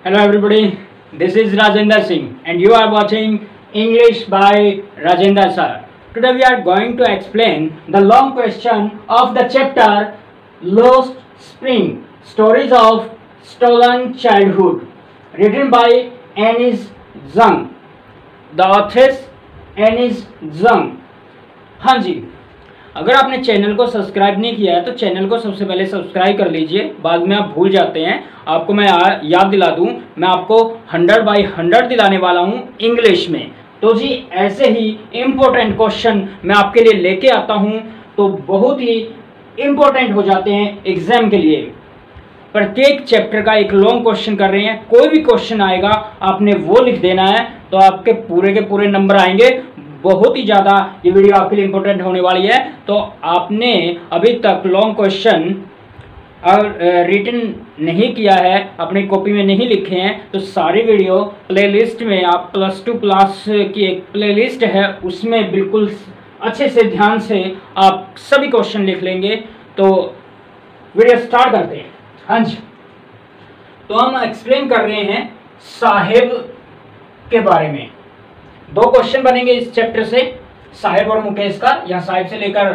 Hello everybody, this is Rajender Singh and you are watching English by Rajender Sir. Today we are going to explain the long question of the chapter Lost Spring, Stories of Stolen Childhood, written by Annis Zhang. The authoress Annis Zhang. हाँ जी, अगर आपने channel को subscribe नहीं किया है तो channel को सबसे पहले सब्सक्राइब कर लीजिए, बाद में आप भूल जाते हैं। आपको मैं याद दिला दूं, मैं आपको 100/100 दिलाने वाला हूं इंग्लिश में। तो जी ऐसे ही इम्पोर्टेंट क्वेश्चन मैं आपके लिए लेके आता हूं, तो बहुत ही इम्पोर्टेंट हो जाते हैं एग्जाम के लिए। प्रत्येक चैप्टर का एक लॉन्ग क्वेश्चन कर रहे हैं, कोई भी क्वेश्चन आएगा आपने वो लिख देना है, तो आपके पूरे के पूरे नंबर आएंगे। बहुत ही ज़्यादा ये वीडियो आपके लिए इंपॉर्टेंट होने वाली है। तो आपने अभी तक लॉन्ग क्वेश्चन रिटन नहीं किया है, अपनी कॉपी में नहीं लिखे हैं, तो सारी वीडियो प्लेलिस्ट में आप +2+ की एक प्लेलिस्ट है, उसमें बिल्कुल अच्छे से ध्यान से आप सभी क्वेश्चन लिख लेंगे। तो वीडियो स्टार्ट करते हैं। हाँ जी, तो हम एक्सप्लेन कर रहे हैं साहिब के बारे में। 2 क्वेश्चन बनेंगे इस चैप्टर से, साहिब और मुकेश का। यहाँ साहिब से लेकर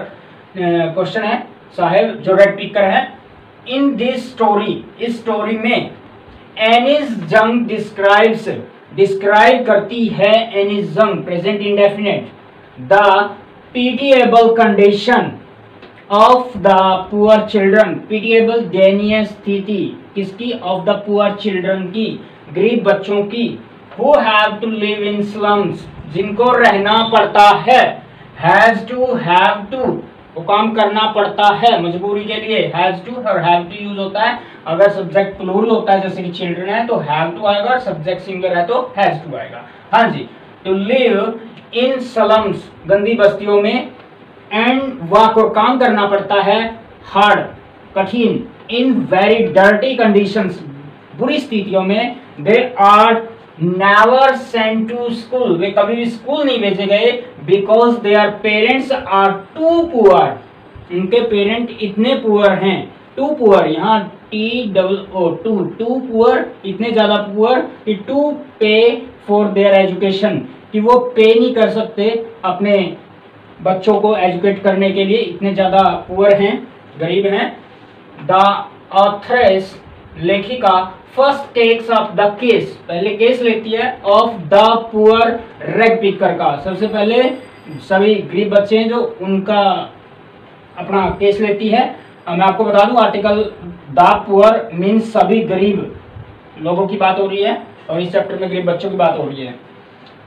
क्वेश्चन है, साहिब जो रेड पिकर है। इन दिस स्टोरी, इस स्टोरी में एनिस जंग डिस्क्राइब करती है, एनिस जंग present indefinite, the pitiable condition of the poor children. pitiable दयनीय स्थिति किसकी? ऑफ द पुअर चिल्ड्रन की, गरीब बच्चों की। Who have to live in slums, जिनको रहना पड़ता है। Has to, have to, वो काम करना पड़ता है मजबूरी के लिए। Has to और have to यूज होता है अगर सब्जेक्ट प्लूरल होता है, जैसे कि चिल्ड्रन है तो have to आएगा, और सब्जेक्ट सिंगुलर है तो has to आएगा। हाँ जी, to live in slums, गंदी बस्तियों में, and वर्क और काम करना पड़ता है, hard कठिन, in very dirty conditions, बुरी स्थितियों में, they are never sent to school, वे कभी भी स्कूल नहीं भेजे गए, because their parents are too poor, उनके पेरेंट इतने पुअर हैं। too poor, यहाँ too poor, इतने ज्यादा पुअर कि to pay for their education, कि वो पे नहीं कर सकते अपने बच्चों को एजुकेट करने के लिए, इतने ज्यादा पुअर हैं, गरीब हैं। द ऑथरेस, लेखिका, first takes of the case, पहले केस लेती है of the poor rag picker का। सबसे पहले सभी गरीब बच्चे हैं जो उनका अपना केस लेती है। मैं आपको बता दूं, आर्टिकल द पुअर मीन्स सभी गरीब लोगों की बात हो रही है, और इस चैप्टर में गरीब बच्चों की बात हो रही है।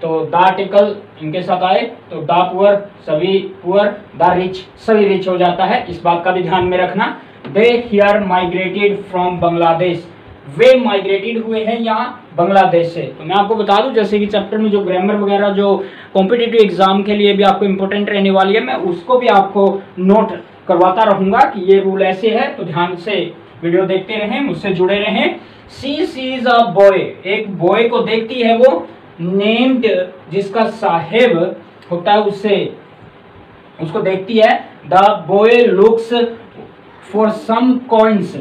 तो द आर्टिकल इनके साथ आए तो द पुअर सभी पुअर, द रिच सभी रिच हो जाता है, इस बात का भी ध्यान में रखना। They hear migrated from Bangladesh, way migrated हुए हैं यहाँ बांग्लादेश से। तो मैं आपको बता दूं, जैसे कि चैप्टर में जो ग्रामर वगैरह जो कॉम्पिटिटिव एग्जाम के लिए भी आपको इंपॉर्टेंट रहने वाली है, मैं उसको भी आपको नोट करवाता रहूंगा कि ये रूल ऐसे है, तो ध्यान से वीडियो देखते रहें, मुझसे जुड़े रहें। सी सीज अ बॉय, एक बॉय को देखती है वो, नेम्ड जिसका साहिब होता है उसको देखती है। The boy looks for some coins,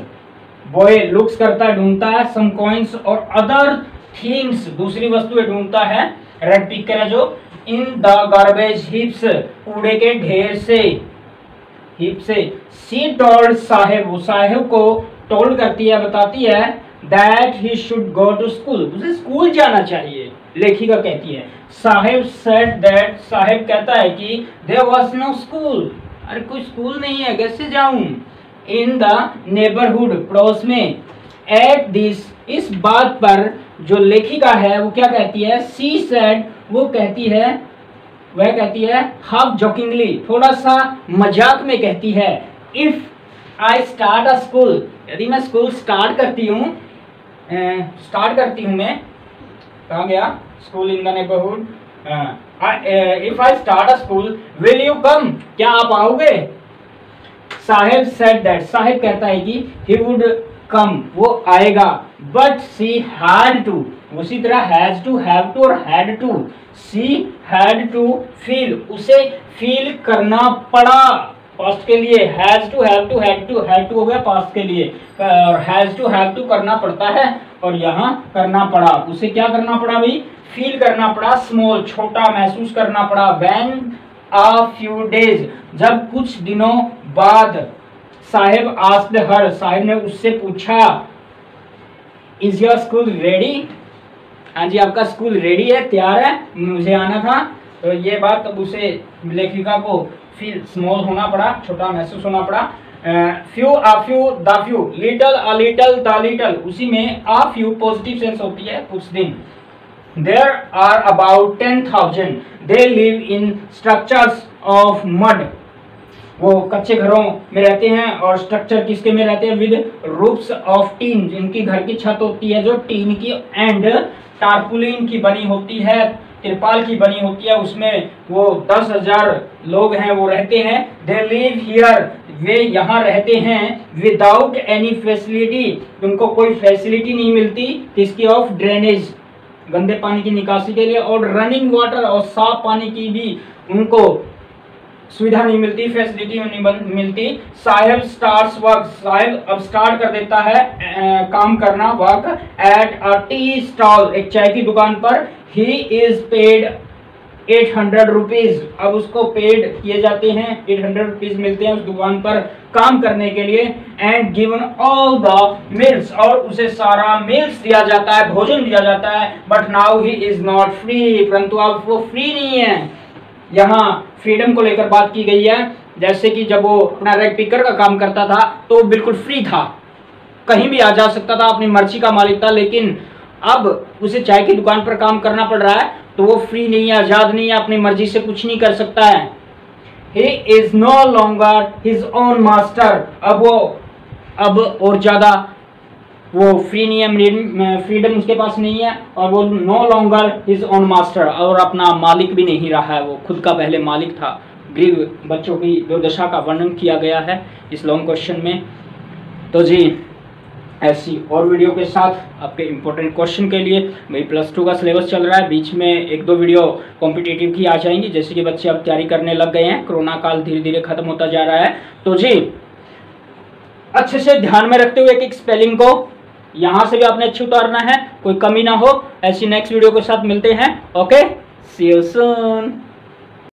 boy looks करता है, ढूंढता है, सम कॉइन्स और अदर थिंग्स, दूसरी वस्तुएं ढूंढता है, रेड पिकर है जो। इन द गार्बेज हिप्स, कूड़े के ढेर से, हिप से। सी टोल्ड साहिब, वो साहिब को टोल्ड करती है, बताती है, that he should go to school, उसे स्कूल जाना चाहिए, लेखिका कहती है। साहिब सेड दैट, साहिब कहता है कि देयर वाज नो स्कूल, अरे कोई स्कूल नहीं है, कैसे जाऊं। इन द नेबरहुड, पड़ोस में। एट दिस, इस बात पर जो लेखिका है वो क्या कहती है, सी सेड, वो कहती है, वह कहती है हाफ जोकिंगली, थोड़ा सा मजाक में कहती है, if I start a school, यदि मैं स्कूल स्टार्ट करती हूँ मैं, कहाँ गया, school in the neighbourhood, if I start a school will you come, क्या आप आओगे। साहिब सेड दैट, साहिब कहता है कि ही वुड कम, वो आएगा, बट सी हैड टू, उसी तरह हैज टू, हैव टू और had to, she had to feel, उसे फील करना पड़ा, पास्ट के लिए has to, have to, had to, had to हो गया पास्ट के लिए, और हैज टू हैव टू करना पड़ता है, और यहाँ करना पड़ा, उसे क्या करना पड़ा भाई, फील करना पड़ा, स्मॉल छोटा महसूस करना पड़ा। व्हेन अ फ्यू डेज, जब कुछ दिनों बाद, साहिब आस्क्ड हर, साहिब ने उससे पूछा, इज योर स्कूल रेडी, हाँ जी आपका स्कूल रेडी है, तैयार है, मुझे आना था। तो ये बात अब उसे लेखिका को फील स्मॉल होना पड़ा, छोटा महसूस होना पड़ा। Few, a few, the few, little, a little, the little, उसी में अ फ्यू पॉजिटिव सेंस होती है, कुछ दिन। There are about 10,000. They live in structures of mud. वो कच्चे घरों में रहते हैं, और स्ट्रक्चर किसके में रहते हैं, विद रूफ्स ऑफ टीन, जिनकी घर की छत होती है जो टीन की, एंड टारपुलिन की बनी होती है, तिरपाल की बनी होती है, उसमें वो 10,000 लोग हैं वो रहते हैं। दे लिव हियर, वे यहाँ रहते हैं, विदाउट एनी फैसिलिटी, उनको कोई फैसिलिटी नहीं मिलती, किसकी, ऑफ ड्रेनेज, गंदे पानी की निकासी के लिए, और रनिंग वाटर, और साफ पानी की भी उनको सुविधा नहीं मिलती, फैसिलिटी नहीं मिलती। साहिब स्टार्ट्स वर्क, साहिब अब स्टार्ट कर देता है काम करना, work at a tea stall, एक चाय की दुकान पर। ही इज पेड 800 रुपीज, अब उसको पेड किए जाते हैं, 800 रुपीज मिलते हैं उस दुकान पर काम करने के लिए। And given all the meals, और उसे सारा मील्स दिया जाता है, भोजन दिया जाता है। But now he is not free, परंतु अब वो फ्री नहीं है। यहाँ फ्रीडम को लेकर बात की गई है, जैसे कि जब वो अपना रैग पिकर का काम करता था तो वो बिल्कुल फ्री था, कहीं भी आ जा सकता था, अपनी मर्जी का मालिक था। लेकिन अब उसे चाय की दुकान पर काम करना पड़ रहा है, तो वो फ्री नहीं है, आजाद नहीं है, अपनी मर्जी से कुछ नहीं कर सकता है। He is no longer his own master, अब और ज्यादा वो फ्री नहीं है, फ्रीडम उसके पास नहीं है, और वो no longer his own master, और अपना मालिक भी नहीं रहा है, वो खुद का पहले मालिक था। गरीब बच्चों की दुर्दशा का वर्णन किया गया है इस लॉन्ग क्वेश्चन में। तो जी ऐसी और वीडियो के साथ आपके इम्पोर्टेंट क्वेश्चन के लिए भाई +2 का सिलेबस चल रहा है, बीच में 1-2 वीडियो कॉम्पिटिटिव की आ जाएंगी, जैसे कि बच्चे अब तैयारी करने लग गए हैं, कोरोना काल धीरे धीरे खत्म होता जा रहा है। तो जी अच्छे से ध्यान में रखते हुए एक स्पेलिंग को यहाँ से भी आपने अच्छी उतारना है, कोई कमी ना हो। ऐसी नेक्स्ट वीडियो के साथ मिलते हैं। Okay, see you soon.